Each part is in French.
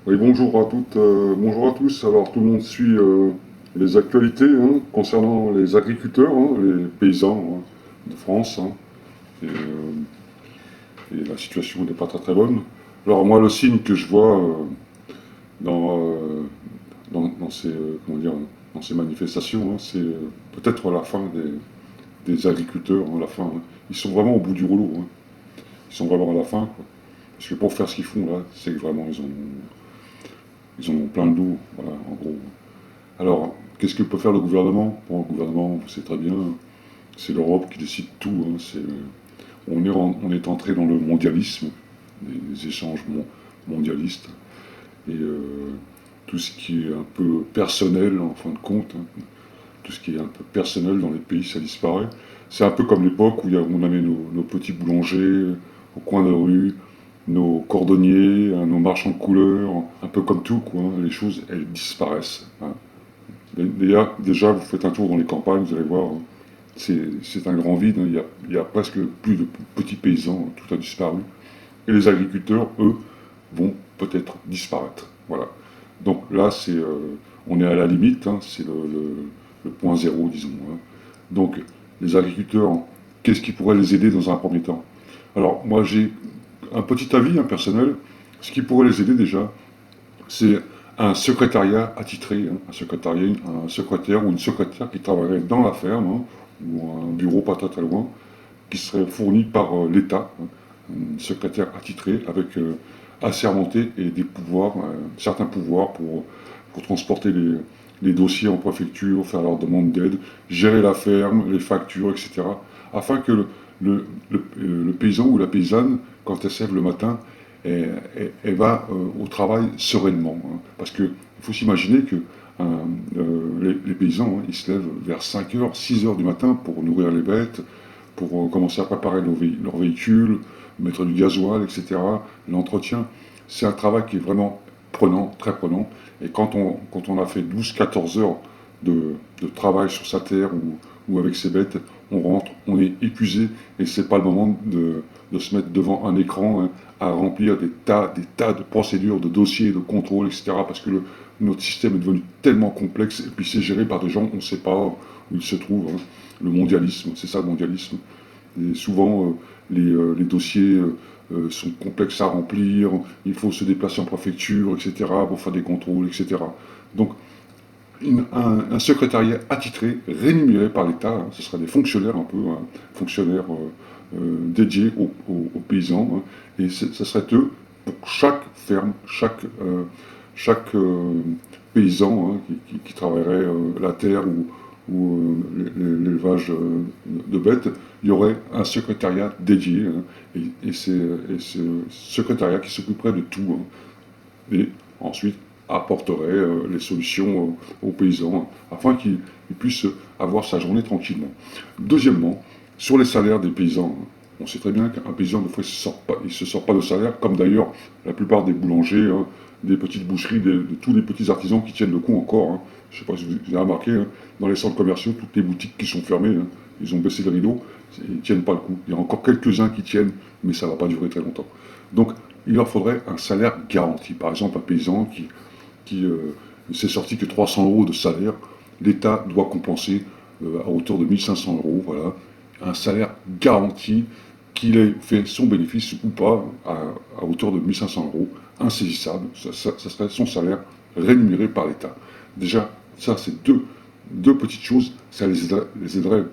Oui, bonjour à toutes, bonjour à tous. Alors, tout le monde suit les actualités concernant les agriculteurs, les paysans de France. Et la situation n'est pas très très bonne. Alors, moi, le signe que je vois dans, euh, dans ces, comment dire, dans ces manifestations, c'est peut-être la fin des agriculteurs, la fin. Ils sont vraiment au bout du rouleau. Ils sont vraiment à la fin, quoi. Parce que pour faire ce qu'ils font là, c'est que vraiment ils en ont plein le dos, voilà, en gros. Alors, qu'est-ce que peut faire le gouvernement? Bon, le gouvernement, vous savez très bien, c'est l'Europe qui décide tout. On est entré dans le mondialisme, les échanges mondialistes, et tout ce qui est un peu personnel, en fin de compte, tout ce qui est un peu personnel dans les pays, ça disparaît. C'est un peu comme l'époque où on avait nos petits boulangers au coin de rue, nos cordonniers, nos marchands de couleurs, un peu comme tout, quoi. Les choses, elles disparaissent. Déjà, vous faites un tour dans les campagnes, vous allez voir, c'est un grand vide. Il y a presque plus de petits paysans, tout a disparu. Et les agriculteurs, eux, vont peut-être disparaître. Voilà. Donc là, on est à la limite, c'est le point zéro, disons. Donc, les agriculteurs, qu'est-ce qui pourrait les aider dans un premier temps? Alors, moi, j'ai un petit avis personnel. Ce qui pourrait les aider déjà, c'est un secrétariat attitré, un secrétaire ou une secrétaire qui travaillerait dans la ferme, ou un bureau pas très très loin, qui serait fourni par l'État, un secrétaire attitré avec assermenté et des pouvoirs, certains pouvoirs pour transporter les dossiers en préfecture, faire leur demande d'aide, gérer la ferme, les factures, etc. Afin que le paysan ou la paysanne, quand elle se lève le matin, elle va au travail sereinement. Parce qu'il faut s'imaginer que les paysans, ils se lèvent vers 5 heures, 6 heures du matin pour nourrir les bêtes, pour commencer à préparer leur véhicule, mettre du gasoil, etc., l'entretien. C'est un travail qui est vraiment prenant, très prenant. Et quand on a fait 12-14 heures de travail sur sa terre ou avec ses bêtes, on rentre, on est épuisé et c'est pas le moment de se mettre devant un écran à remplir des tas de procédures, de dossiers, de contrôles, etc. Parce que notre système est devenu tellement complexe et puis c'est géré par des gens, on ne sait pas où ils se trouvent. Le mondialisme, c'est ça le mondialisme. Et souvent, les dossiers sont complexes à remplir, il faut se déplacer en préfecture, etc., pour faire des contrôles, etc. Donc, un secrétariat attitré, rémunéré par l'État, ce seraient des fonctionnaires un peu, fonctionnaires dédiés aux paysans, et ce serait eux, pour chaque ferme, chaque paysan qui travaillerait la terre ou l'élevage de bêtes, il y aurait un secrétariat dédié, et ce secrétariat qui s'occuperait de tout, et ensuite apporterait les solutions aux paysans afin qu'ils puissent avoir sa journée tranquillement. Deuxièmement, sur les salaires des paysans, on sait très bien qu'un paysan, des fois, il ne se sort pas de salaire, comme d'ailleurs la plupart des boulangers, des petites boucheries, de tous les petits artisans qui tiennent le coup encore. Je ne sais pas si vous avez remarqué, dans les centres commerciaux, toutes les boutiques qui sont fermées, ils ont baissé le rideau, ils ne tiennent pas le coup. Il y a encore quelques-uns qui tiennent, mais ça ne va pas durer très longtemps. Donc, il leur faudrait un salaire garanti. Par exemple, un paysan qui ne s'est sorti que 300 euros de salaire, l'État doit compenser à hauteur de 1500 euros, voilà, un salaire garanti qu'il ait fait son bénéfice ou pas à hauteur de 1500 euros, insaisissable, ça serait son salaire rémunéré par l'État. Déjà, ça c'est deux petites choses, ça les aiderait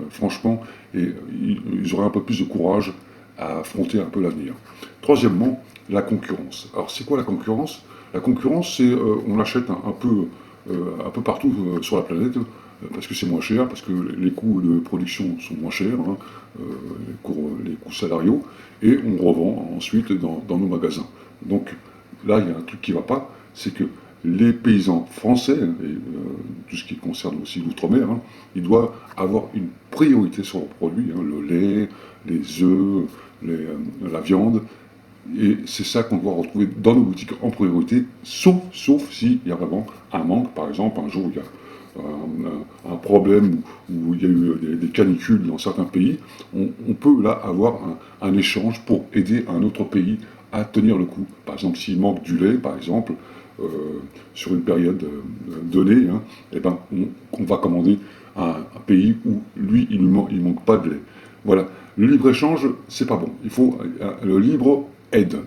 franchement, et ils auraient un peu plus de courage à affronter un peu l'avenir. Troisièmement, la concurrence. Alors c'est quoi la concurrence? La concurrence, c'est on l'achète un peu partout sur la planète, parce que c'est moins cher, parce que les coûts de production sont moins chers, les coûts salariaux, et on revend ensuite dans nos magasins. Donc là, il y a un truc qui ne va pas, c'est que les paysans français, et tout ce qui concerne aussi l'outre-mer, ils doivent avoir une priorité sur leurs produits, le lait, les œufs, la viande, et c'est ça qu'on doit retrouver dans nos boutiques en priorité, sauf s'il y a vraiment un manque. Par exemple, un jour, il y a un problème où il y a eu des canicules dans certains pays, on peut là avoir un échange pour aider un autre pays à tenir le coup. Par exemple, s'il manque du lait, par exemple, euh, sur une période donnée, hein, eh ben, on va commander un pays où lui, il manque pas de lait. Voilà. Le libre-échange, c'est pas bon. Il faut le libre aide,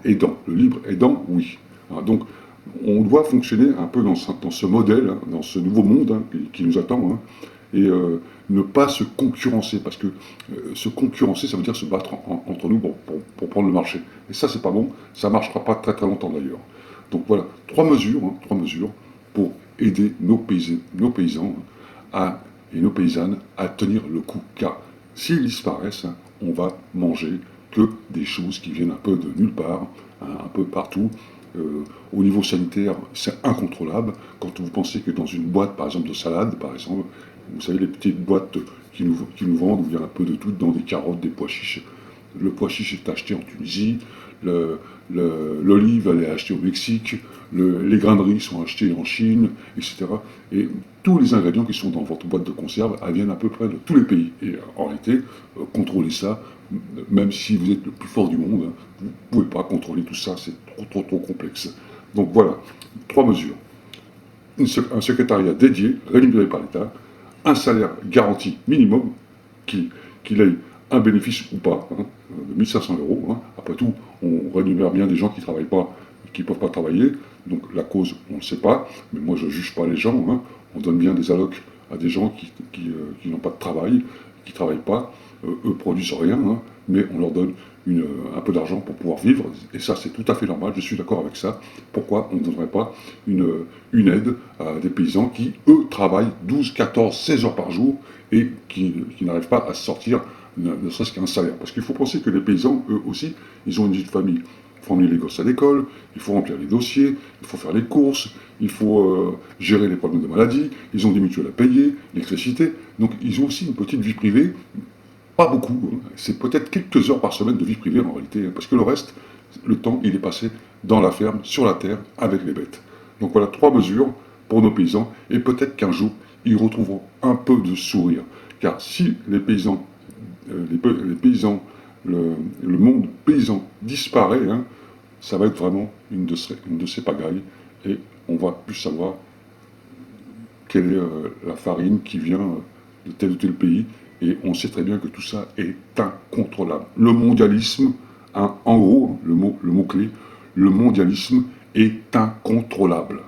aidant. Le libre aidant, oui. Hein, donc, on doit fonctionner un peu dans ce modèle, hein, dans ce nouveau monde hein, qui nous attend, hein, et ne pas se concurrencer, parce que se concurrencer, ça veut dire se battre entre nous pour prendre le marché. Et ça, c'est pas bon, ça marchera pas très très longtemps d'ailleurs. Donc voilà, trois mesures pour aider nos paysans et nos paysannes à tenir le coup. Car s'ils disparaissent, hein, on va manger que des choses qui viennent un peu de nulle part, hein, un peu partout. Au niveau sanitaire, c'est incontrôlable. Quand vous pensez que dans une boîte, par exemple, de salade, par exemple, vous savez, les petites boîtes qui nous vendent, où il y a un peu de tout, dans des carottes, des pois chiches. Le pois chiche est acheté en Tunisie, l'olive, elle est achetée au Mexique, les grains de riz sont achetés en Chine, etc. Et tous les ingrédients qui sont dans votre boîte de conserve, elles viennent à peu près de tous les pays. Et en réalité, contrôler ça, même si vous êtes le plus fort du monde, hein, vous ne pouvez pas contrôler tout ça, c'est trop complexe. Donc voilà, trois mesures. Un secrétariat dédié, rémunéré par l'État, un salaire garanti minimum, qu'il ait un bénéfice ou pas, hein, de 1500 euros. Hein. Après tout, on rémunère bien des gens qui ne travaillent pas, qui ne peuvent pas travailler. Donc la cause, on ne le sait pas, mais moi je ne juge pas les gens. Hein. On donne bien des allocs à des gens qui n'ont pas de travail, qui ne travaillent pas. Eux produisent rien, hein, mais on leur donne un peu d'argent pour pouvoir vivre. Et ça, c'est tout à fait normal, je suis d'accord avec ça. Pourquoi on ne donnerait pas une aide à des paysans qui, eux, travaillent 12, 14, 16 heures par jour et qui n'arrivent pas à sortir ne serait-ce qu'un salaire. Parce qu'il faut penser que les paysans, eux aussi, ils ont une vie de famille. Il faut emmener les gosses à l'école, il faut remplir les dossiers, il faut faire les courses, il faut gérer les problèmes de maladie, ils ont des mutuelles à payer, l'électricité. Donc ils ont aussi une petite vie privée, pas beaucoup, hein. C'est peut-être quelques heures par semaine de vie privée en réalité, hein, parce que le reste, le temps, il est passé dans la ferme, sur la terre, avec les bêtes. Donc voilà, trois mesures pour nos paysans, et peut-être qu'un jour, ils retrouveront un peu de sourire. Car si les paysans, le monde paysan disparaît, hein, ça va être vraiment une de ces pagailles, et on va plus savoir quelle est la farine qui vient de tel ou tel pays, et on sait très bien que tout ça est incontrôlable. Le mondialisme, hein, en gros, le mot-clé, le mondialisme est incontrôlable.